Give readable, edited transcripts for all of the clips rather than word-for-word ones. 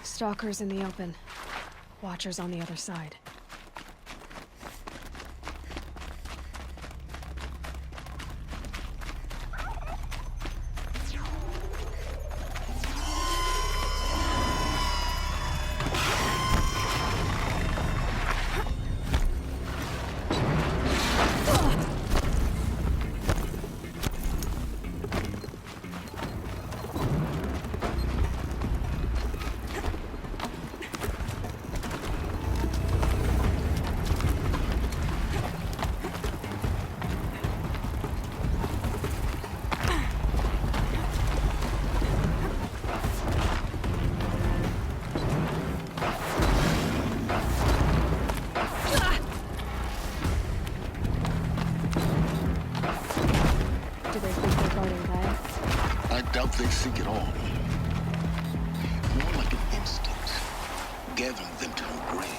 Stalkers in the open. Watchers on the other side. They think it all. More like an instinct, gathering them to her grave.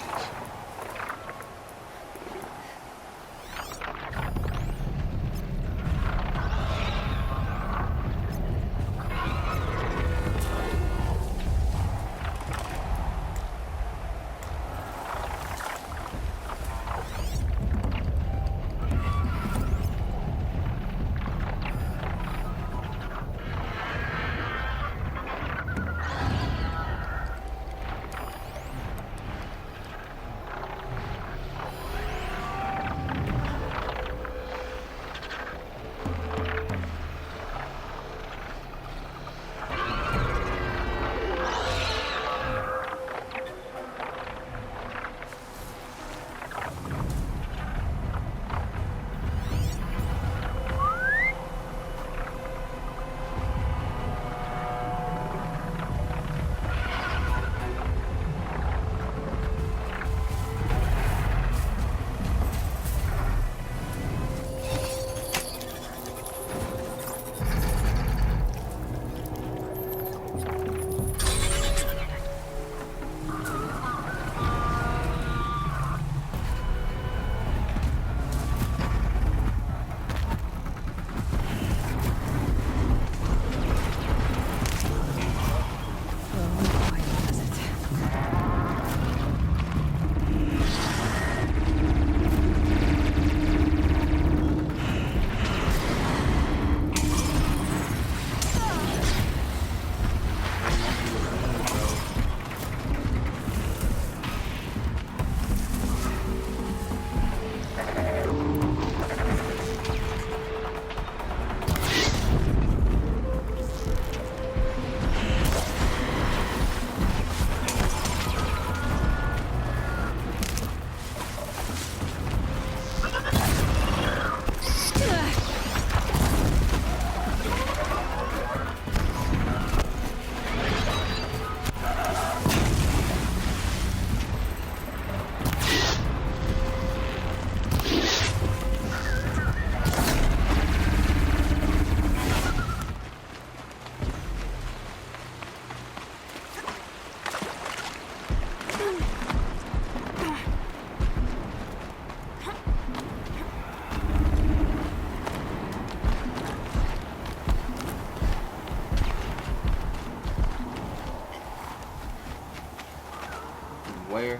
Where?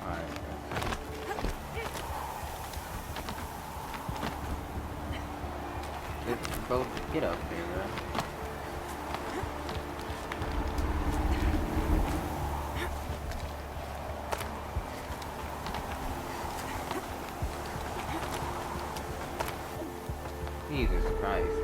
Alright. Let's both get up there, bro. Jesus Christ.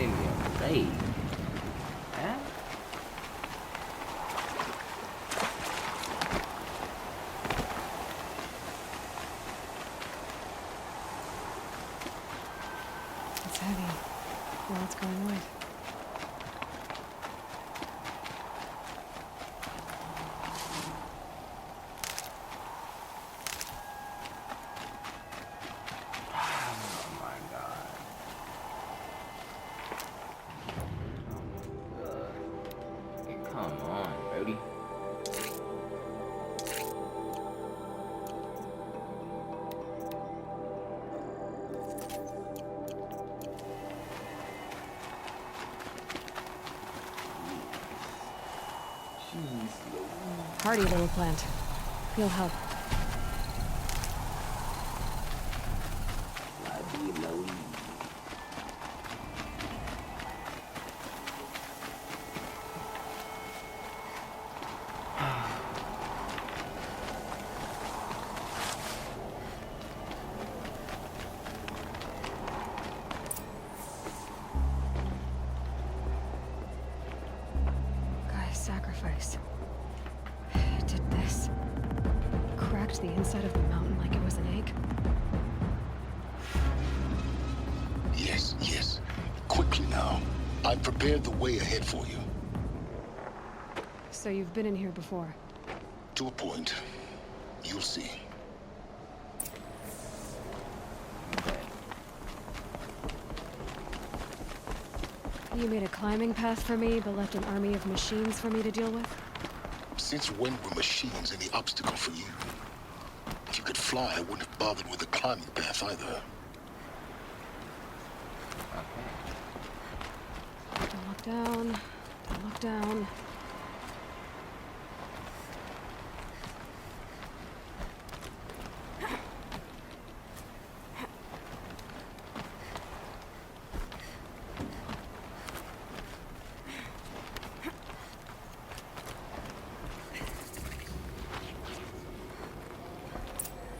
getting me afraid. Huh? It's heavy. Well, it's going with. Oh my god. Come on, Brody. Hardy little plant. He'll help. Guy's sacrifice. It did this. Cracked the inside of the mountain like it was an egg. Yes, yes. Quickly now. I've prepared the way ahead for you. So you've been in here before. To a point. You'll see. You made a climbing path for me, but left an army of machines for me to deal with? Since when were machines any obstacle for you? If you could fly, I wouldn't have bothered with the climbing path either. Don't look down. Don't look down.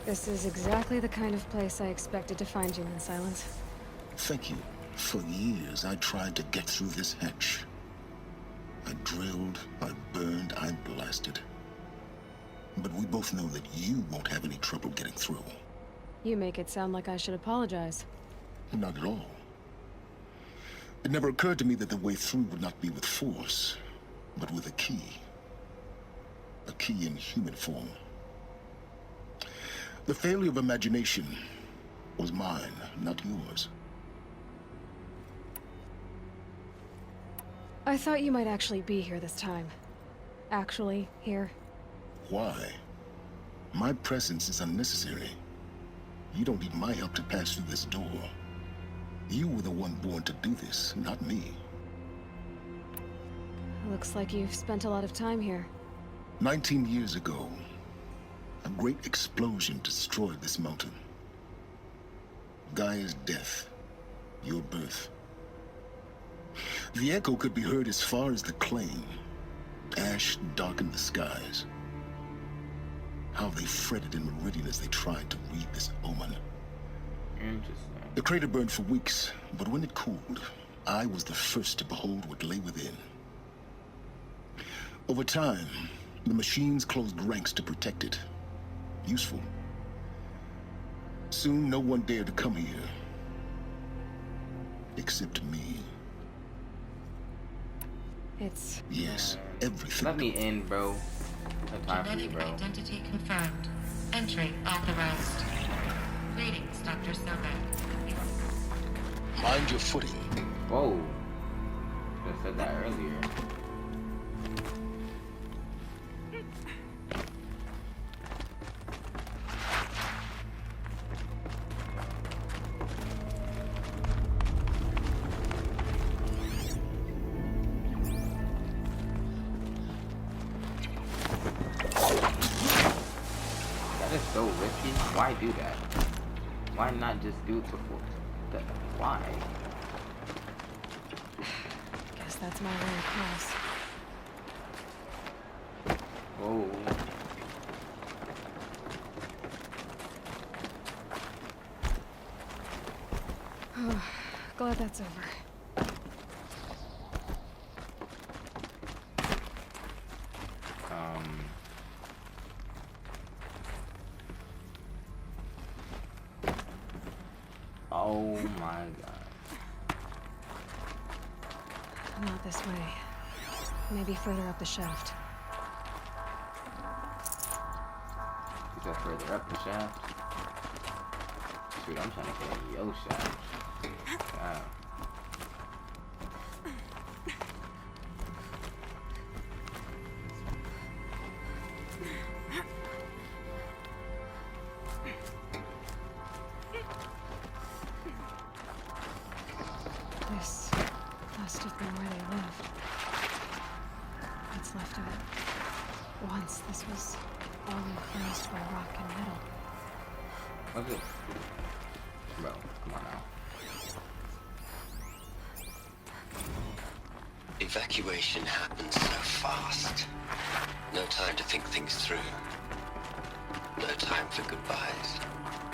This is exactly the kind of place I expected to find you in, Silence. Thank you. For years, I tried to get through this hatch. I drilled, I burned, I blasted. But we both know that you won't have any trouble getting through. You make it sound like I should apologize. Not at all. It never occurred to me that the way through would not be with force, but with a key. A key in human form. The failure of imagination was mine, not yours. I thought you might actually be here this time. Actually, here. Why? My presence is unnecessary. You don't need my help to pass through this door. You were the one born to do this, not me. Looks like you've spent a lot of time here. 19 years ago, a great explosion destroyed this mountain. Gaia's death, your birth. The echo could be heard as far as the claim. Ash darkened the skies. How they fretted in meridian as they tried to read this omen. Interesting. The crater burned for weeks, but when it cooled, I was the first to behold what lay within. Over time, the machines closed ranks to protect it. Useful. Soon, no one dared to come here. Except me. It's... Yes, everything. Let me in, bro. No time for you, Genetic bro. identity confirmed. Entry authorized. Greetings, Dr. Sobek. Mind your footing. Whoa. Should have said that earlier. That is so risky. Why do that? Why not just do it before? Why? Guess that's my way across. Whoa. Glad that's over. Not this way. Maybe further up the shaft. You go further up the shaft. Shoot, I'm trying to get in your shaft. Wow. This must have been where they lived. What's left of it. Once this was all enclosed by rock and metal. What's it? Bro, come on now. Evacuation happened so fast. No time to think things through. No time for goodbyes.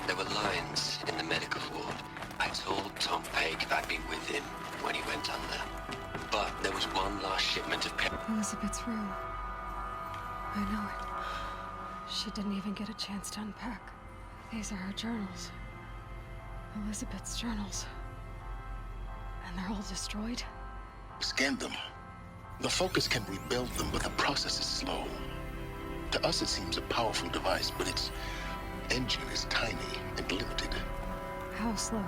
There were lines in the medical ward. I told Tom Peg I'd be with him when he went under. But there was one last shipment of Elizabeth's room. I know it. She didn't even get a chance to unpack. These are her journals. Elizabeth's journals. And they're all destroyed? Scan them. The Focus can rebuild them, but the process is slow. To us, it seems a powerful device, but its engine is tiny and limited. How slow?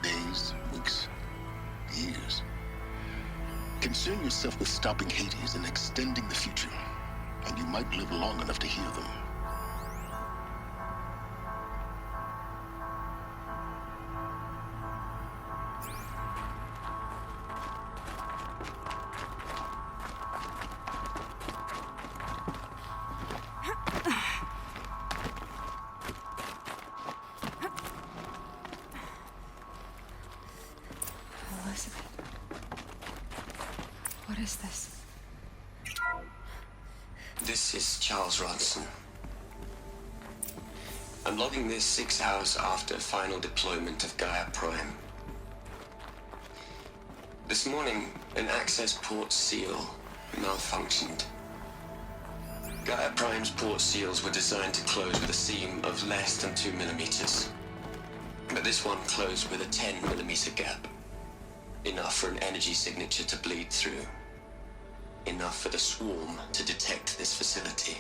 Days, weeks, years. Concern yourself with stopping Hades and extending the future, and you might live long enough to hear them. Elizabeth. What is this? This is Charles Ronson. I'm logging this 6 hours after final deployment of Gaia Prime. This morning, an access port seal malfunctioned. Gaia Prime's port seals were designed to close with a seam of less than 2 millimeters. But this one closed with a 10 millimeter gap. Enough for an energy signature to bleed through. Enough for the swarm to detect this facility.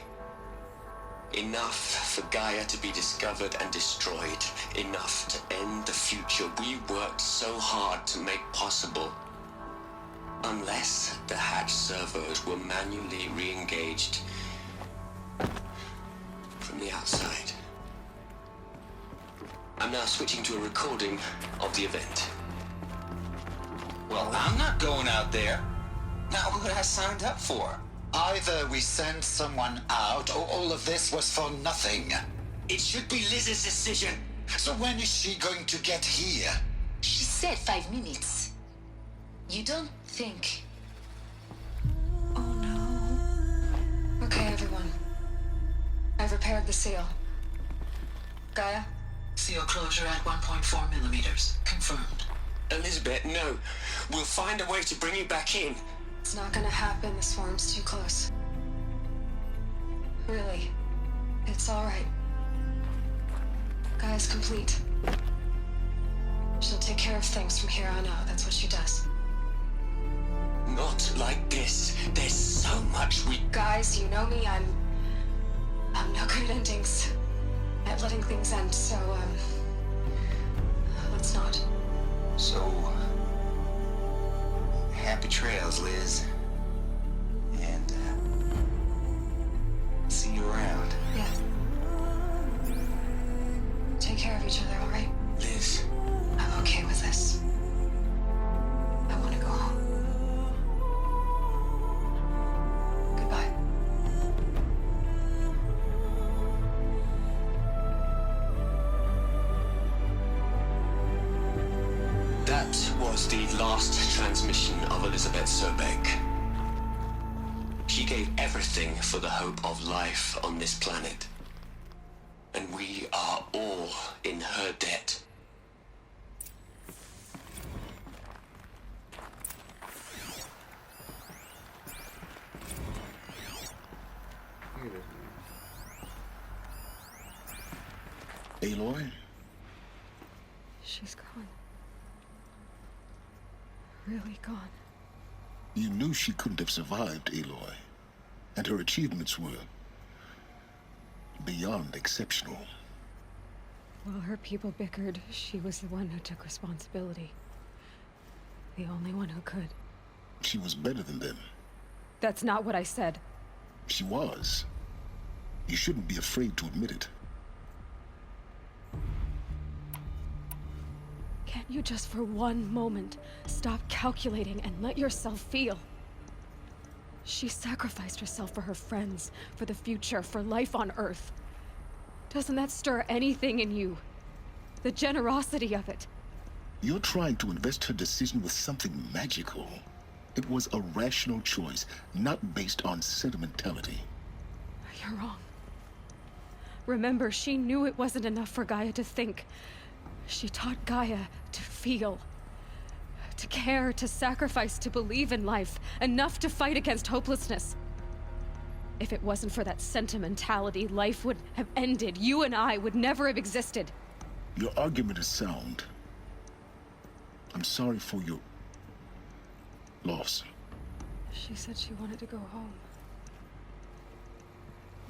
Enough for Gaia to be discovered and destroyed. Enough to end the future we worked so hard to make possible. Unless the hatch servos were manually re-engaged from the outside. I'm now switching to a recording of the event. Well, I'm not going out there. Now, what I signed up for? Either we send someone out, or all of this was for nothing. It should be Liz's decision. So when is she going to get here? She said 5 minutes. You don't think... Oh no. Okay, everyone. I've repaired the seal. Gaia? Seal closure at 1.4 millimeters. Confirmed. Elizabeth, no. We'll find a way to bring you back in. It's not gonna happen. The swarm's too close. Really. It's alright. Gaia's complete. She'll take care of things from here on out. That's what she does. Not like this. There's so much we... Guys, you know me. I'm no good at endings. At letting things end, so, let's not. So, happy trails, Liz. And, see you around. Yeah. Take care of each other, alright? Liz, I'm okay with this. I want to go home. Goodbye. that was the last transmission of Elizabeth Sobek. She gave everything for the hope of life on this planet. And we are all in her debt. Look at this man. Aloy? She's gone. Really gone. You knew she couldn't have survived, Aloy. And her achievements were beyond exceptional. While her people bickered, she was the one who took responsibility. The only one who could. She was better than them. That's not what I said. She was. You shouldn't be afraid to admit it. Can't you just for one moment stop calculating and let yourself feel? She sacrificed herself for her friends, for the future, for life on Earth. Doesn't that stir anything in you? The generosity of it. You're trying to invest her decision with something magical. It was a rational choice, not based on sentimentality. You're wrong. Remember, she knew it wasn't enough for Gaia to think. She taught Gaia to feel. To care, to sacrifice, to believe in life. Enough to fight against hopelessness. If it wasn't for that sentimentality, life would have ended. You and I would never have existed. Your argument is sound. I'm sorry for your loss. She said she wanted to go home.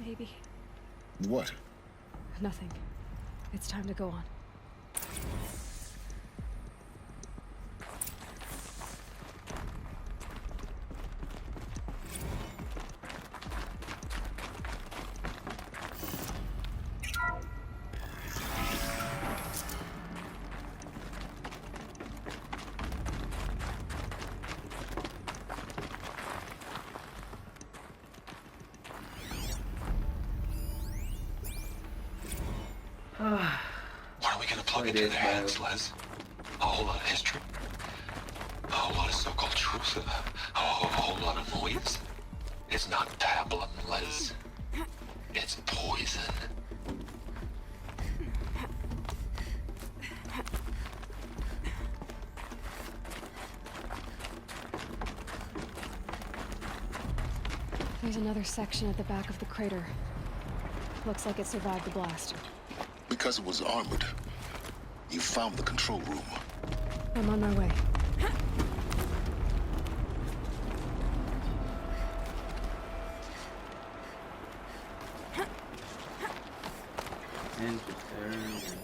Maybe. What? Nothing. It's time to go on. What are we gonna plug into their heads, Les? A whole lot of history? A whole lot of so-called truth? A whole lot of noise? It's not pablum, Les. It's poison. There's another section at the back of the crater. Looks like it survived the blast. Because it was armored. You found the control room. I'm on my way. Interesting.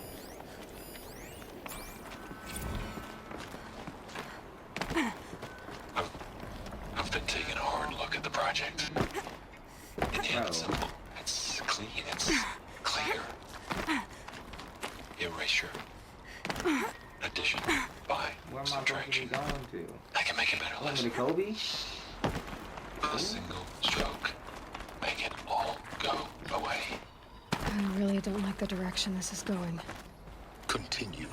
I've been taking a hard look at the project. In the end, it's simple. It's clean. It's clear. Erasure. Addition. By Where am I supposed to be subtraction. going to? I can make it better, Going Les. to Kobe? With a single stroke. Make it all go away. I really don't like the direction this is going. Continue.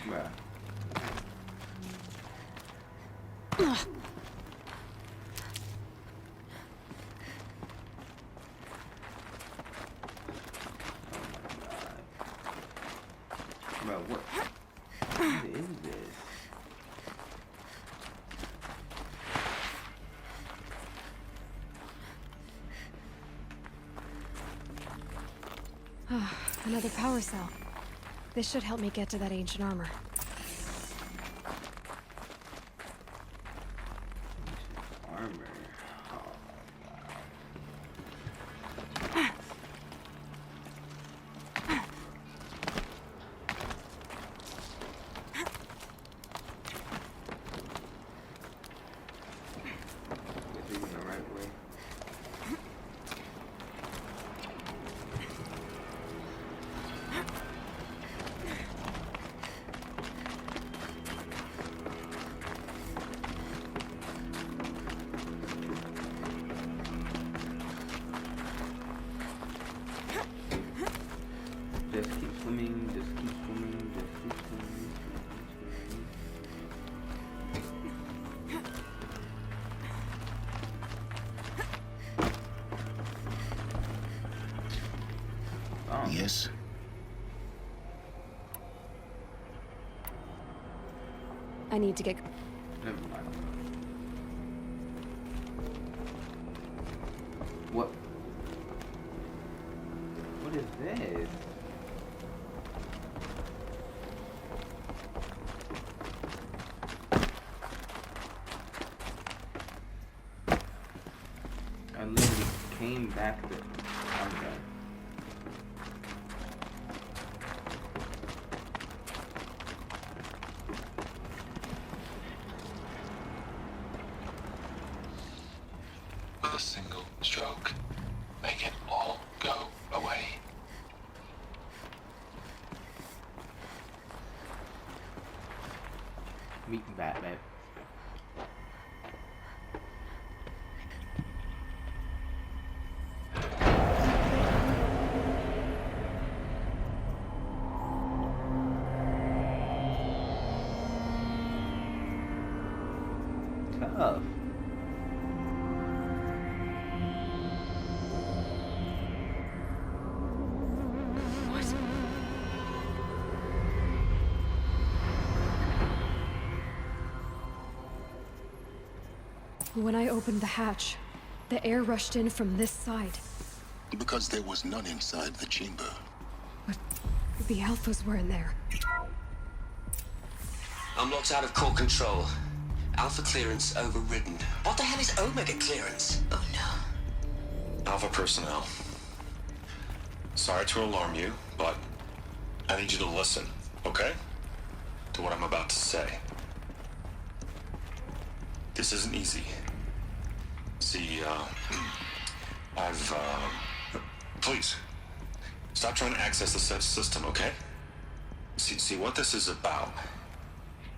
Bruh. Bro, what is this? Another power cell. This should help me get to that ancient armor. Armor. Oh, Is it the right way? Just keep swimming, just keep swimming, just keep swimming, swimming, swimming. Oh, Yes? I need to get... never mind. What? What is this? I literally came back to. I'm done. With a single stroke, make it all go away. Meet Batman. Tough. When I opened the hatch, the air rushed in from this side. Because there was none inside the chamber. But the Alphas were in there. I'm locked out of core control. Alpha clearance overridden. What the hell is Omega clearance? Oh no. Alpha personnel. Sorry to alarm you, but I need you to listen, okay? To what I'm about to say. This isn't easy. See, please, stop trying to access the system, okay? See, what this is about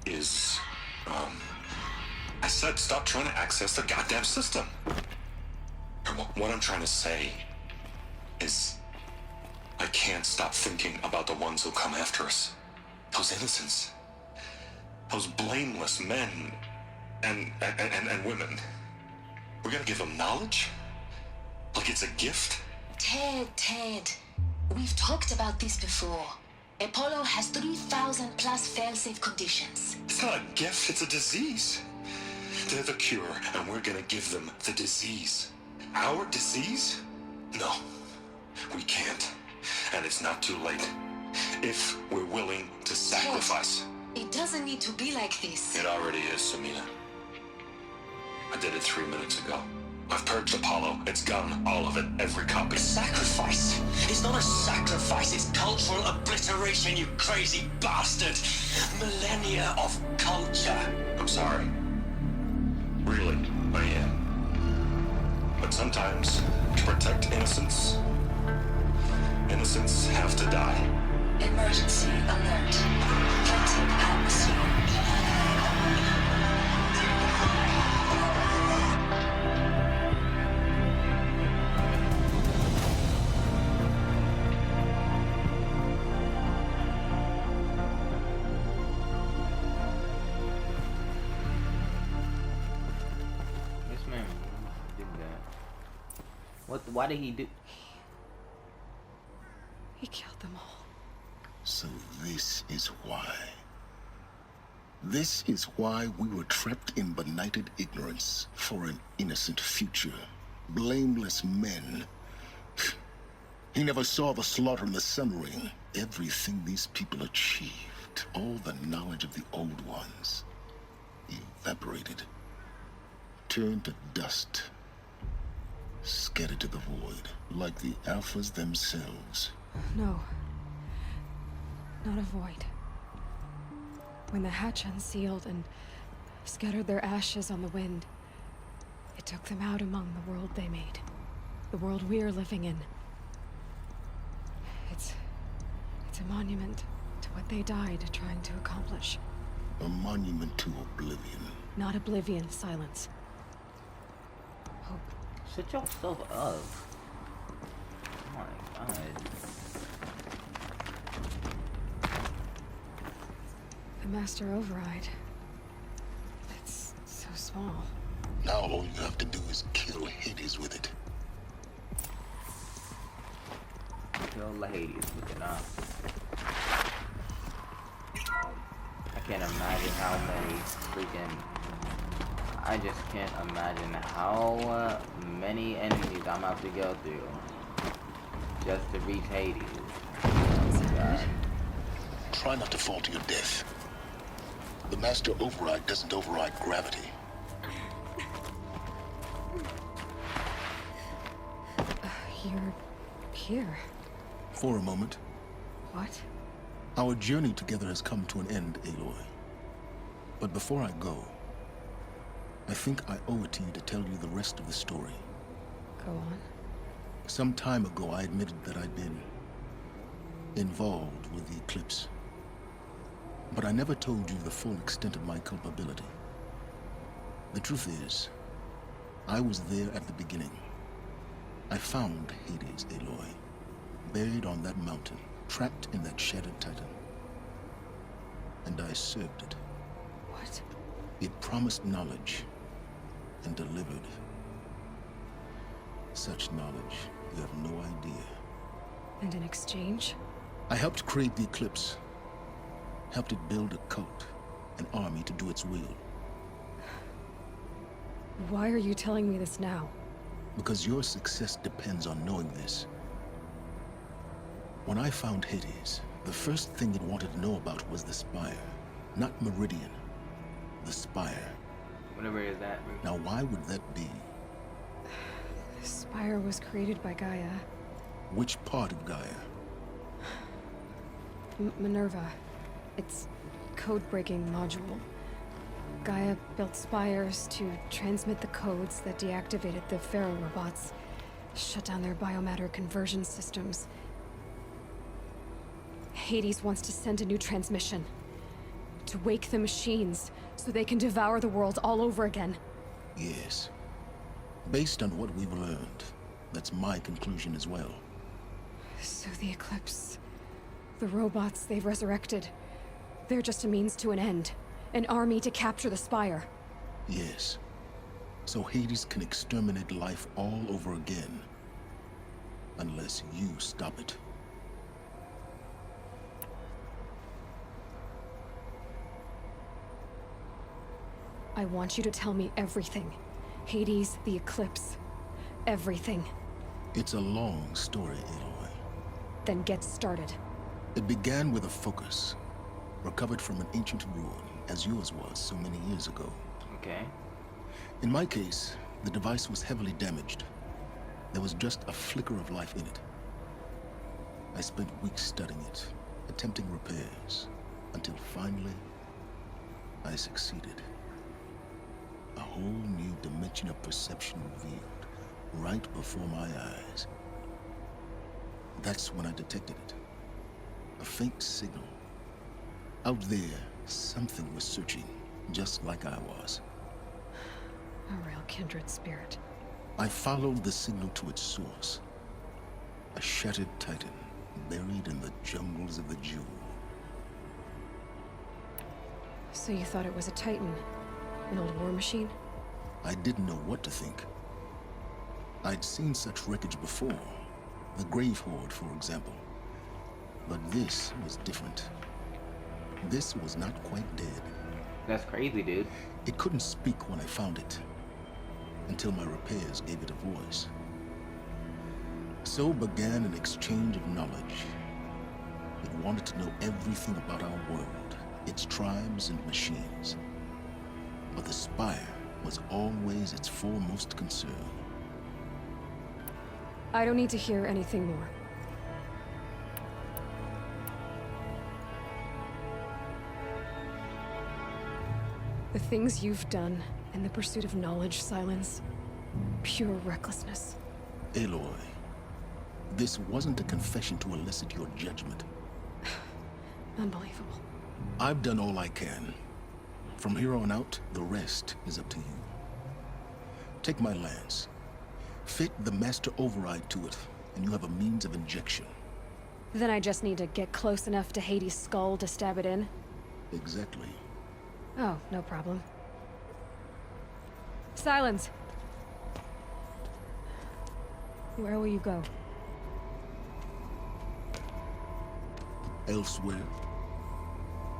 is, I said stop trying to access the goddamn system. And what I'm trying to say is, I can't stop thinking about the ones who come after us. Those innocents. Those blameless men and women. We're gonna give them knowledge? Like it's a gift? Ted. We've talked about this before. Apollo has 3,000 plus fail-safe conditions. It's not a gift, it's a disease. They're the cure, and we're gonna give them the disease. Our disease? No, we can't. And it's not too late. If we're willing to sacrifice. Ted, it doesn't need to be like this. It already is, Samina. I did it 3 minutes ago. I've purged Apollo. It's gone. All of it. Every copy. Sacrifice? It's not a sacrifice, it's cultural obliteration, you crazy bastard! Millennia of culture. I'm sorry. Really, I am. But sometimes, to protect innocence, innocents have to die. Emergency alert. Flooding atmosphere. This man did that. Why did he do? He killed them all. So this is why. This is why we were trapped in benighted ignorance for an innocent future. Blameless men. He never saw the slaughter in the Sun Ring. Everything these people achieved, all the knowledge of the old ones, evaporated, turned to dust, scattered to the void, like the Alphas themselves. No. Not a void. When the hatch unsealed and scattered their ashes on the wind, it took them out among the world they made. The world we're living in. It's a monument to what they died trying to accomplish. A monument to oblivion. Not oblivion, silence. Hope. Shut yourself up. Oh my god. The master override. It's so small. Now all you have to do is kill Hades with it. Kill the Hades with it, huh? I can't imagine how many freaking I just can't imagine how many enemies I'm about to go through just to reach Hades. Oh, God. Try not to fall to your death. The master override doesn't override gravity. You're here. For a moment, What? our journey together has come to an end, Aloy. But before I go, I think I owe it to you to tell you the rest of the story. Go on. Some time ago, I admitted that I'd been involved with the eclipse. But I never told you the full extent of my culpability. The truth is, I was there at the beginning. I found Hades, Aloy, buried on that mountain, trapped in that shattered titan. And I served it. What? It promised knowledge and delivered. Such knowledge, you have no idea. And in exchange? I helped create the eclipse. Helped it build a cult, an army to do its will. Why are you telling me this now? Because your success depends on knowing this. When I found Hades, the first thing it wanted to know about was the Spire. Not Meridian. The Spire. Whatever is that. Now why would that be? The Spire was created by Gaia. Which part of Gaia? Minerva. Its code-breaking module. Gaia built spires to transmit the codes that deactivated the Pharaoh robots, shut down their biomatter conversion systems. Hades wants to send a new transmission. To wake the machines, so they can devour the world all over again. Yes. Based on what we've learned, that's my conclusion as well. So the Eclipse... the robots they've resurrected... they're just a means to an end. An army to capture the Spire. Yes. So Hades can exterminate life all over again. Unless you stop it. I want you to tell me everything. Hades, the Eclipse. Everything. It's a long story, Aloy. Then get started. It began with a focus. Recovered from an ancient ruin, as yours was so many years ago. Okay. In my case, the device was heavily damaged. There was just a flicker of life in it. I spent weeks studying it, attempting repairs, until finally, I succeeded. A whole new dimension of perception revealed, right before my eyes. That's when I detected it. A faint signal. Out there, something was searching, just like I was. A real kindred spirit. I followed the signal to its source. A shattered titan, buried in the jungles of the Jewel. So you thought it was a Titan? An old war machine? I didn't know what to think. I'd seen such wreckage before. The Grave Horde, for example. But this was different. This was not quite dead. That's crazy, dude. It couldn't speak when I found it, until my repairs gave it a voice. So began an exchange of knowledge. It wanted to know everything about our world, its tribes and machines. But the Spire was always its foremost concern. I don't need to hear anything more. The things you've done in the pursuit of knowledge, Silence, pure recklessness. Aloy, this wasn't a confession to elicit your judgment. Unbelievable. I've done all I can. From here on out, the rest is up to you. Take my lance. Fit the master override to it, and you have a means of injection. Then I just need to get close enough to Hades' skull to stab it in? Exactly. Oh, no problem. Silence! Where will you go? Elsewhere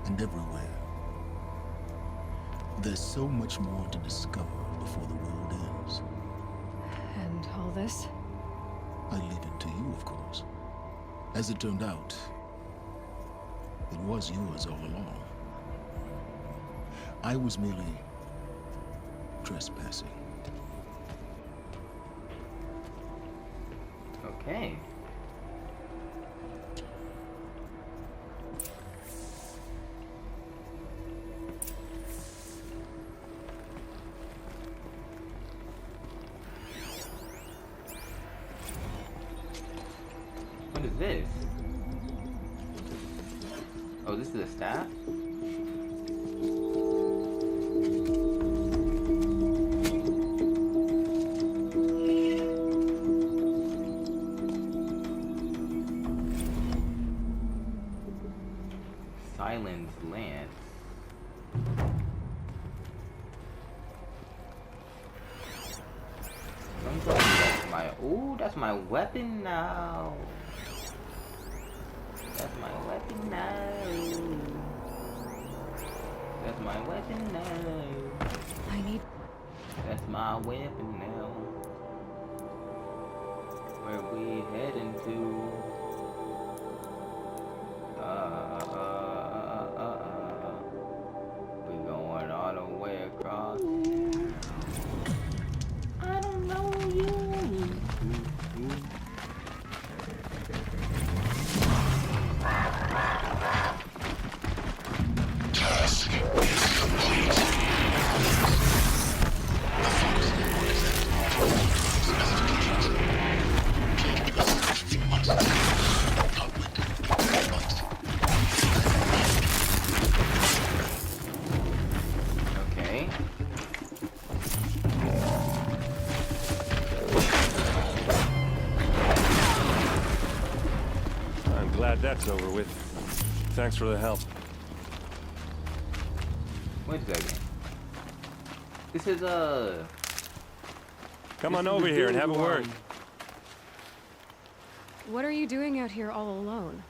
and everywhere. There's so much more to discover before the world ends. And all this? I leave it to you, of course. As it turned out, it was yours all along. I was merely trespassing. Okay. What is this? Oh, this is a staff? Silence lance. That's my, ooh, that's my weapon now. That's my weapon now. That's my weapon now. I need... That's my weapon now. Where we heading to? We going all the way across. I don't know you. Task is complete. The focus report is that specifications. Please give us a few months. Not weeks, months. Okay. I'm glad that's over with. Thanks for the help. Wait a second. This is Come this on is over the here and dude have a who, word. What are you doing out here all alone?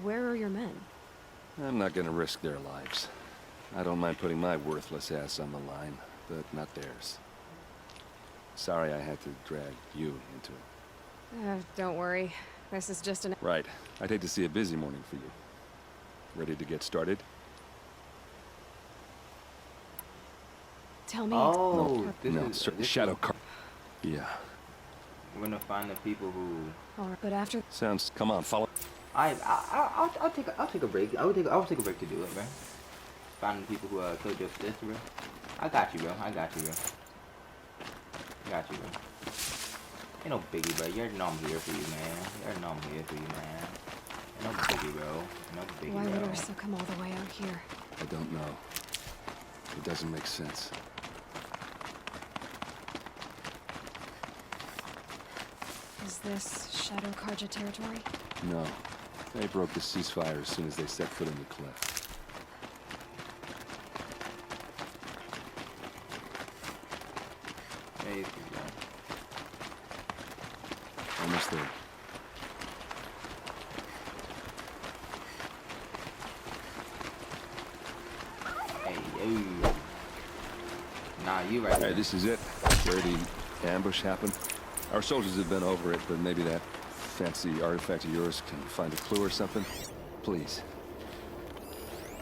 Where are your men? I'm not gonna risk their lives. I don't mind putting my worthless ass on the line, but not theirs. Sorry I had to drag you into it. Don't worry. This is just an... Right. I'd hate to see a busy morning for you. Ready to get started? Tell me... oh, this no, is sir, this Shadow is, Car... Yeah. we're gonna find the people who. Alright, but after... Sounds... Come on, follow... I'll take a break. I'll take a break to do it, bro. Find the people who killed your sister, bro. I got you, bro. I got you, bro. Ain't no biggie, bro. You already know I'm here for you, man. You already know I'm here for you, man. Ain't no biggie, bro. Ain't no biggie, Why bro. would Ursa come all the way out here? I don't know. It doesn't make sense. Is this Shadow Karja territory? No. They broke the ceasefire as soon as they set foot in the cliff. Yeah, you see, bro. Almost there. Hey, yo. Nah, you right Hey, there. this is it. Where the ambush happened. Our soldiers have been over it, but maybe that fancy artifact of yours can find a clue or something? Please.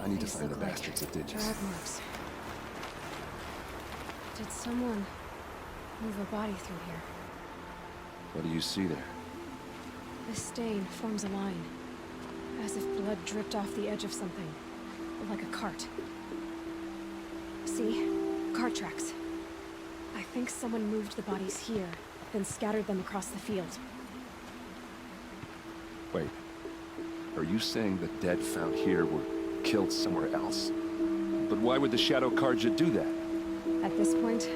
I need to These find the look like bastards that did this. drag marks. Did someone move a body through here? What do you see there? The stain forms a line, as if blood dripped off the edge of something, like a cart. See? Cart tracks. I think someone moved the bodies here, then scattered them across the field. Wait. Are you saying the dead found here were killed somewhere else? But why would the Shadow Karja do that? At this point,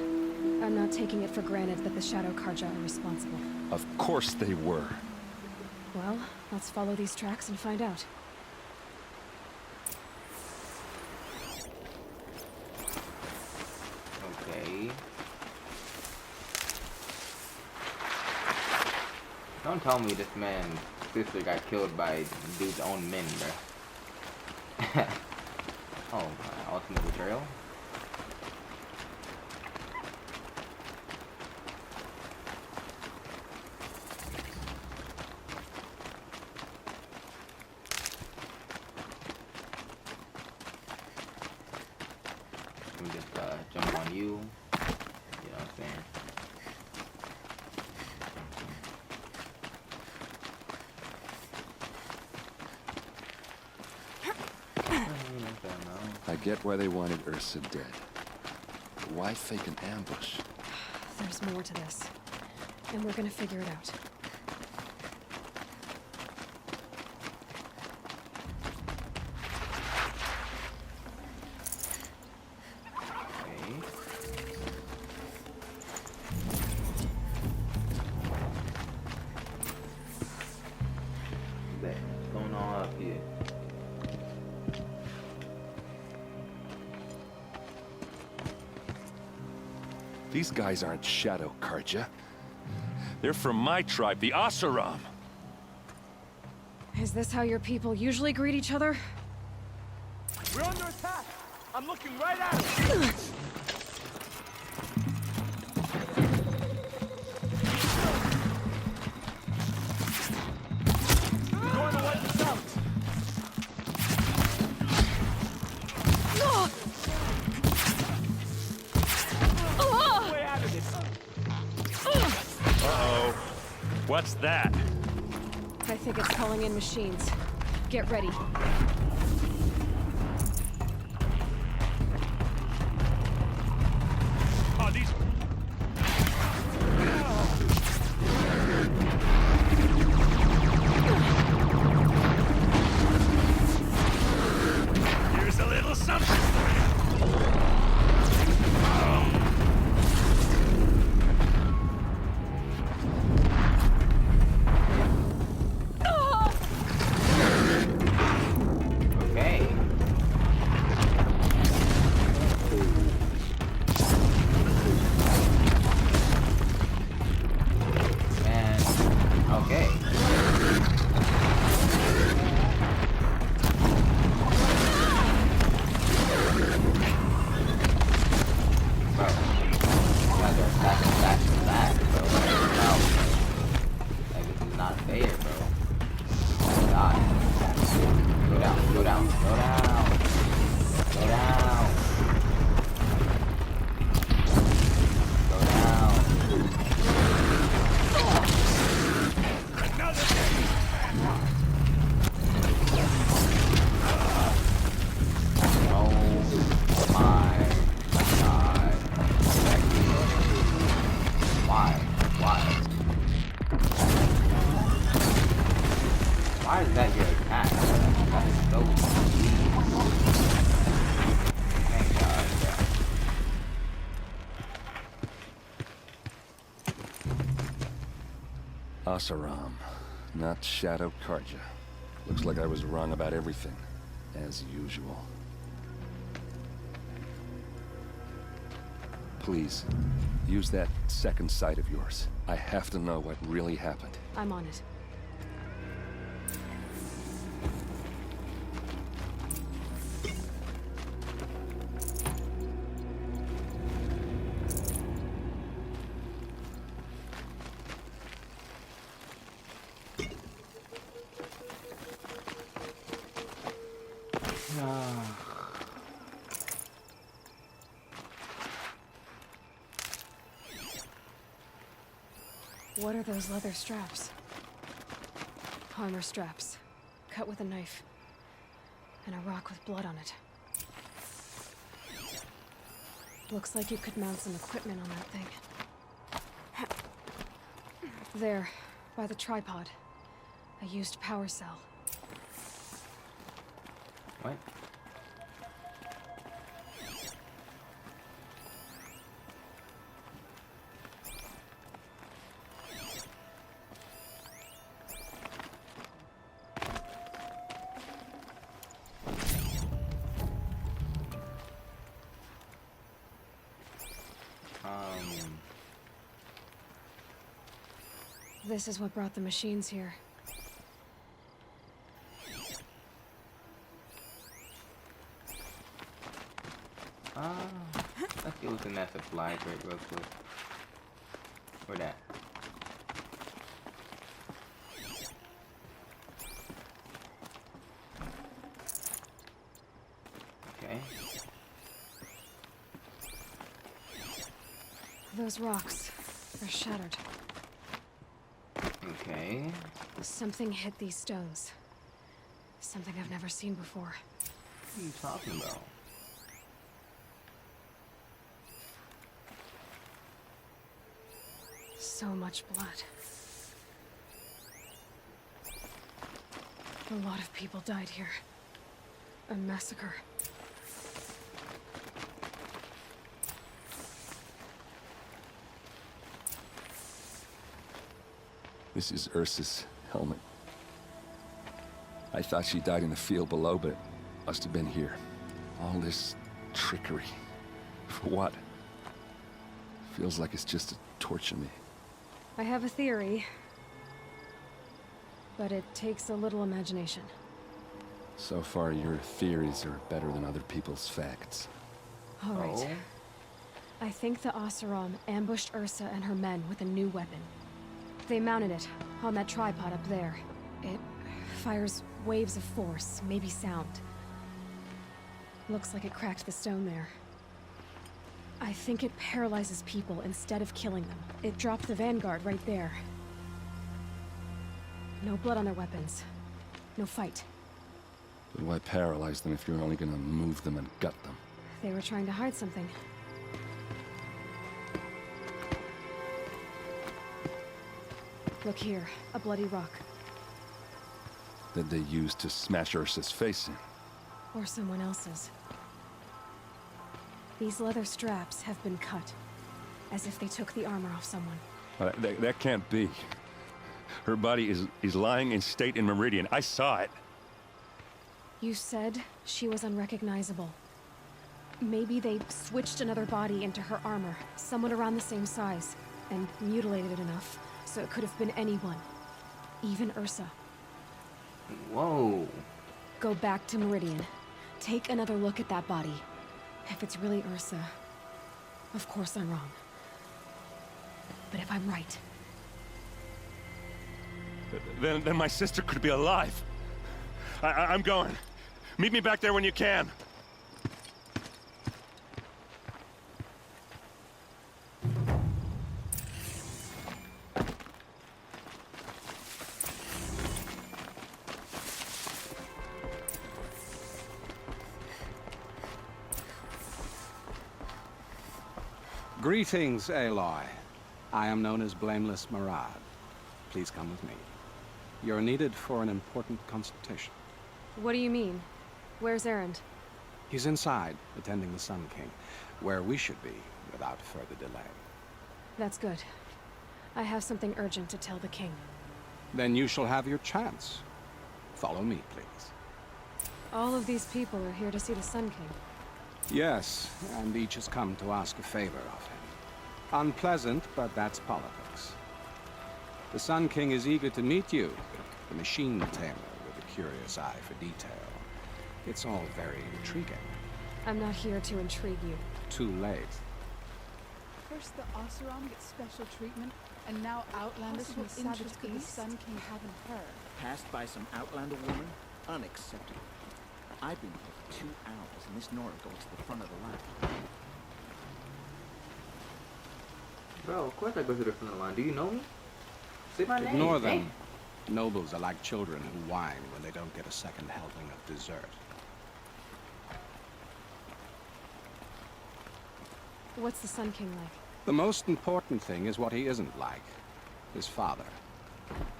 I'm not taking it for granted that the Shadow Karja are responsible. Of course they were. Well, let's follow these tracks and find out. Okay. Don't tell me this man's sister got killed by dude's own men, bruh. Oh, my ultimate betrayal? you. You know what I'm saying? I get why they wanted Ursa dead. But why fake an ambush? There's more to this. And we're gonna figure it out. What's going on up here? These guys aren't Shadow Karja. They're from my tribe, the Asaram. Is this how your people usually greet each other? We're under attack! I'm looking right at it! We're going to wipe this out! Way out of this! Uh-oh. What's that? I think it's calling in machines. Get ready. Oh, these... Here's a little something for you. Okay. And okay. Bro, you guys are back, bro. No. Like, this is not fair, bro. Oh, God. Go down, go down, go down. Go down. Go down. Oh my God. Why? Why? Why is that your attack? That is so easy. Thank God, bro. Asaram, not Shadow Karja. Looks like I was wrong about everything, as usual. Please, use that second sight of yours. I have to know what really happened. I'm on it. What are those leather straps? Armor straps, cut with a knife, and a rock with blood on it. Looks like you could mount some equipment on that thing. There, by the tripod. A used power cell. What? This is what brought the machines here. Let's get what's in that supply crate real quick. Where that? Okay. Those rocks are shattered. Okay. Something hit these stones. Something I've never seen before. What are you talking about? So much blood. A lot of people died here. A massacre. This is Ursa's helmet. I thought she died in the field below, but it must have been here. All this trickery. For what? Feels like it's just to torture me. I have a theory, but it takes a little imagination. So far, your theories are better than other people's facts. All right. Oh. I think the Oseram ambushed Ursa and her men with a new weapon. They mounted it on that tripod up there. It fires waves of force, maybe sound. Looks like it cracked the stone there. I think it paralyzes people instead of killing them. It dropped the vanguard right there. No blood on their weapons. No fight. But why paralyze them if you're only gonna move them and gut them? They were trying to hide something. Look here, a bloody rock. That they used to smash Ursa's face in. Or someone else's. These leather straps have been cut, as if they took the armor off someone. That can't be. Her body is lying in state in Meridian. I saw it. You said she was unrecognizable. Maybe they switched another body into her armor, someone around the same size, and mutilated it enough, so it could have been anyone. Even Ursa. Whoa. Go back to Meridian. Take another look at that body. If it's really Ursa, of course I'm wrong. But if I'm right... Then my sister could be alive. I'm going. Meet me back there when you can. Greetings, Aloy. I am known as Blameless Murad. Please come with me. You're needed for an important consultation. What do you mean? Where's Erend? He's inside, attending the Sun King, where we should be without further delay. That's good. I have something urgent to tell the king. Then you shall have your chance. Follow me, please. All of these people are here to see the Sun King. Yes, and each has come to ask a favor of him. Unpleasant, but that's politics. The Sun King is eager to meet you, the machine tamer with a curious eye for detail. It's all very intriguing. I'm not here to intrigue you. Too late. First the Oseram gets special treatment, and now Outlanders from the Savage could the Sun King having her. Passed by some Outlander woman? Unacceptable. I've been here for 2 hours, and this Nora goes to the front of the line. Bro, of course I go to the front of the line. Do you know me? Say my name. Ignore them. Nobles are like children who whine when they don't get a second helping of dessert. What's the Sun King like? The most important thing is what he isn't like. His father.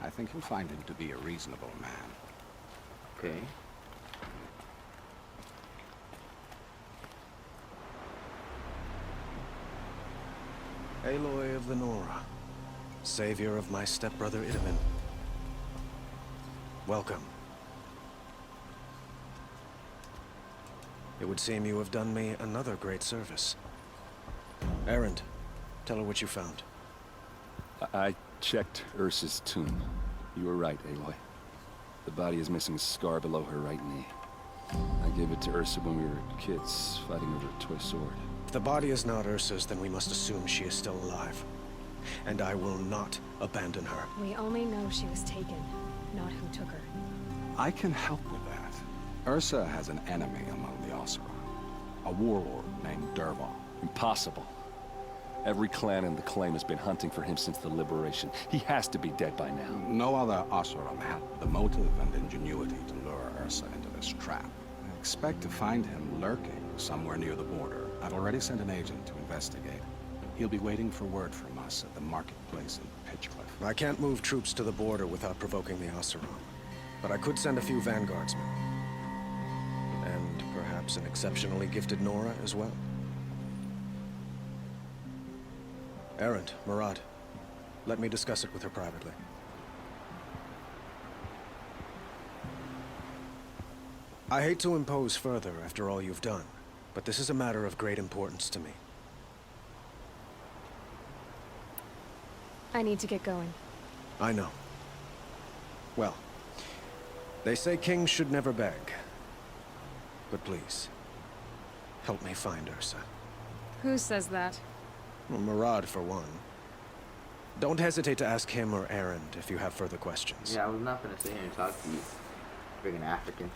I think you'll find him to be a reasonable man. Okay. Aloy of the Nora, savior of my stepbrother Idamon. Welcome. It would seem you have done me another great service. Erend, tell her what you found. I checked Ursa's tomb. You were right, Aloy. The body is missing a scar below her right knee. I gave it to Ursa when we were kids, fighting over a toy sword. If the body is not Ursa's, then we must assume she is still alive. And I will not abandon her. We only know she was taken, not who took her. I can help with that. Ursa has an enemy among the Oseram. A warlord named Dervahl. Impossible. Every clan in the claim has been hunting for him since the liberation. He has to be dead by now. No other Oseram had the motive and ingenuity to lure Ursa into this trap. I expect to find him lurking somewhere near the border. I've already sent an agent to investigate. He'll be waiting for word from us at the marketplace in Pitchcliff. I can't move troops to the border without provoking the Oseram. But I could send a few vanguardsmen. And perhaps an exceptionally gifted Nora as well. Erend, Murad, let me discuss it with her privately. I hate to impose further after all you've done, but this is a matter of great importance to me. I need to get going. I know. Well, they say kings should never beg. But please, help me find Ursa. Who says that? Well, Murad, for one. Don't hesitate to ask him or Erend if you have further questions. Yeah, I was not gonna sit here and talk to you. Freaking African.